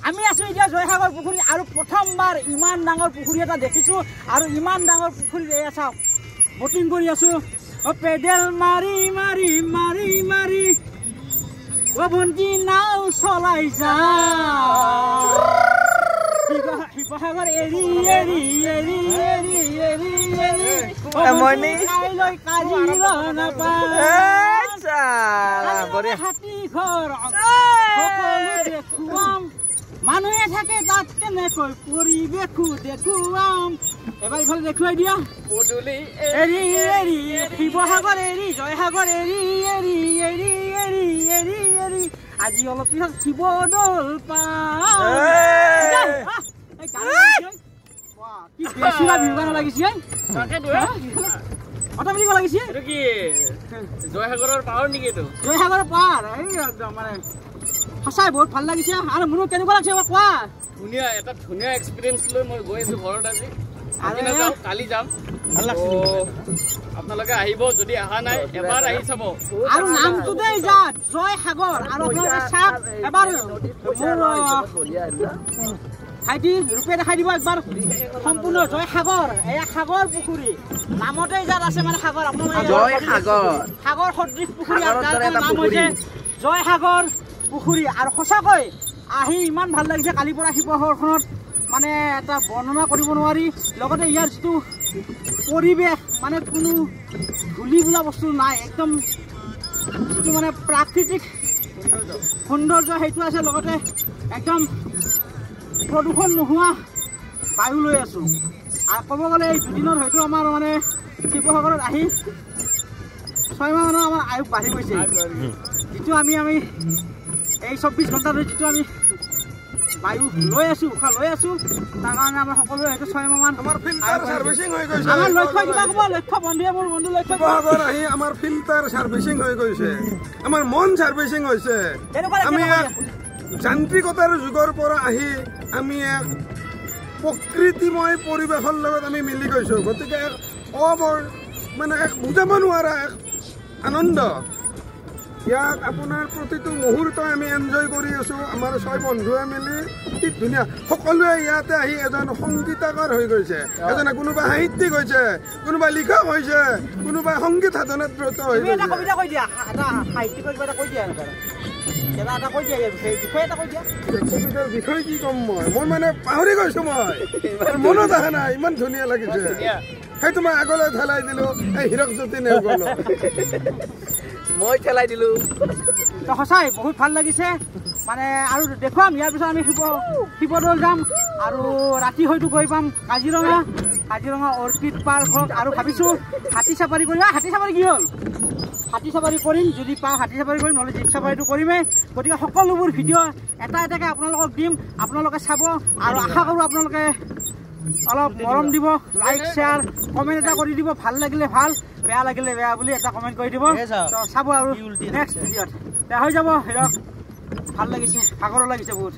আমি আছো এতিয়া জয়সাগৰ পুখুৰী আৰু প্ৰথমবাৰ ইমান ডাঙৰ পুখুৰী এটা দেখিছো আৰু ইমান ডাঙৰ পুখুৰীত এয়া চাওক বটিং কৰি আছো পেডেল মাৰি মাৰি মাৰি মাৰি ভণ্টি নাও চলাই যা শিৱসাগৰ এৰি এৰি এৰি এৰি এৰি এৰি কাইলৈ কাজিৰঙা হাতী ঘৰ সকলো দেখুৱাম মানুহে থাকে তাত কেনেকৈ পৰিৱেশো দেখুৱাম এবাৰ ইফালে দেখুৱাই দিয়া এৰি এৰি শিৱসাগৰ এৰি জয়সাগৰ এৰি এৰি এৰি এৰি এৰি এৰি আজি অলপ পিছত শিৱদৌল জয়সাগৰৰ পাহাৰ নেকি এইটো জয়সাগৰৰ পাহাৰ একদম মানে সঁচাই বহুত ভাল লাগিছে আৰু মোৰো কেনেকুৱা লাগিছে কোৱা ধুনীয়া এটা ধুনীয়া এক্সপিৰিয়েঞ্চ লৈ মই গৈ আছো ঘৰত আজি কালি যাম ভাল লাগছে আপোনালোকে আহিব যদি অহা নাই এবাৰ আহি চাব আৰু নামটোতেই যাত জয়সাগৰ আৰু আপোনালোকে চাওক এবাৰ ভাইটি ৰূপে দেখাই দিব একবাৰ সম্পূৰ্ণ জয়সাগৰ এয়া সাগৰ পুখুৰী নামতেই যাত আছে মানে সাগৰ আপোনালোকে সাগৰ সদৃশ পুখুৰী নাম হৈছে জয়সাগৰ পুখুৰী আৰু সঁচাকৈ আহি ইমান ভাল লাগিছে কালিৰ পৰা শিৱসাগৰখনত মানে এটা বৰ্ণনা কৰিব নোৱাৰি লগতে ইয়াৰ যিটো পৰিৱেশ মানে কোনো ধূলি বোলা বস্তু নাই একদম যিটো মানে প্ৰাকৃতিক সৌন্দৰ্য সেইটো আছে লগতে একদম প্ৰদূষণ নোহোৱা বায়ু লৈ আছো আৰু ক'ব গ'লে এই দুদিনত হয়তো আমাৰ মানে শিৱসাগৰত আহি 6 মাহ মানৰ আমাৰ আয়ুস বাঢ়ি গৈছে যিটো আমি এই 24 ঘণ্টা ধৰি যিটো আমি বায়ু লৈ আছো উশাহ লৈ আছো তাৰ কাৰণে আমাৰ সকলোৱে হয়তো 6 মাহ মান আমাৰ ফিল্টাৰ সাৰ্ভিসিং হৈ গৈছে আমাৰ লক্ষ্য কিবা ক'ব লক্ষ্য বন্ধুৱে মোৰ বন্ধু লক্ষ্য শিৱসাগৰ আহি আমাৰ ফিল্টাৰ সাৰ্ভিসিং হৈ গৈছে আমাৰ মন সাৰ্ভিসিং হৈছে আমি যান্ত্ৰিকতাৰ যুগৰ পৰা আহি আমি এক প্ৰকৃতিময় পৰিৱেশৰ লগত আমি মিলি গৈছো গতিকে এক মানে এক বুজাব নোৱাৰা এক আনন্দ ইয়াত আপোনাৰ প্ৰতিটো মুহূৰ্ত আমি এনজয় কৰি আছো আমাৰ 6 বন্ধুৱে মিলি কি ধুনীয়া সকলোৱে ইয়াতে আহি এজন সংগীতকাৰ হৈ গৈছে এজনে কোনোবা সাহিত্যিক হৈছে কোনোবা লিখক হৈছে কোনোবা সংগীত সাধনাত ব্ৰত হৈ গৈছে এটা কবিতা কৈ দিয়া এটা সাহিত্যিকৰ কিবা এটা কৈ দিয়া এটা কৈ দিয়া বিষয় এটা কৈ দিয়া কবিতাৰ বিষয় কি কম মই মানে পাহৰি গৈছো মই মনত অহা নাই ইমান ধুনীয়া লাগিছে সেইটো মই আগলৈ ঠেলাই দিলো এই হীৰক জ্যোতি নেওগল মই ঠেলাই দিলো তো সঁচাই বহুত ভাল লাগিছে মানে আৰু দেখুৱাম ইয়াৰ পিছত আমি শিৱদৌল যাম আৰু ৰাতি হয়তো গৈ পাম কাজিৰঙা অৰ্কিড পাৰ্ক হওক আৰু ভাবিছোঁ হাতী চাফাৰী কৰিম হাতী চাফাৰী কি হ'ল হাতী চাফাৰী কৰিম যদি পাওঁ হাতী চাফাৰী কৰিম নহ'লে জীপ চাফাৰীটো কৰিমেই গতিকে সকলোবোৰ ভিডিঅ' এটা এটাকৈ আপোনালোকক দিম আপোনালোকে চাব আৰু আশা কৰোঁ আপোনালোকে অলপ মৰম দিব লাইক শ্বেয়াৰ কমেণ্ট এটা কৰি দিব ভাল লাগিলে ভাল বেয়া লাগিলে বেয়া বুলি এটা কমেণ্ট কৰি দিব তো চাব আৰু নেক্সট ভিডিঅ'ত হৈ যাব হিৰক ভাল লাগিছে ভাগৰো লাগিছে বহুত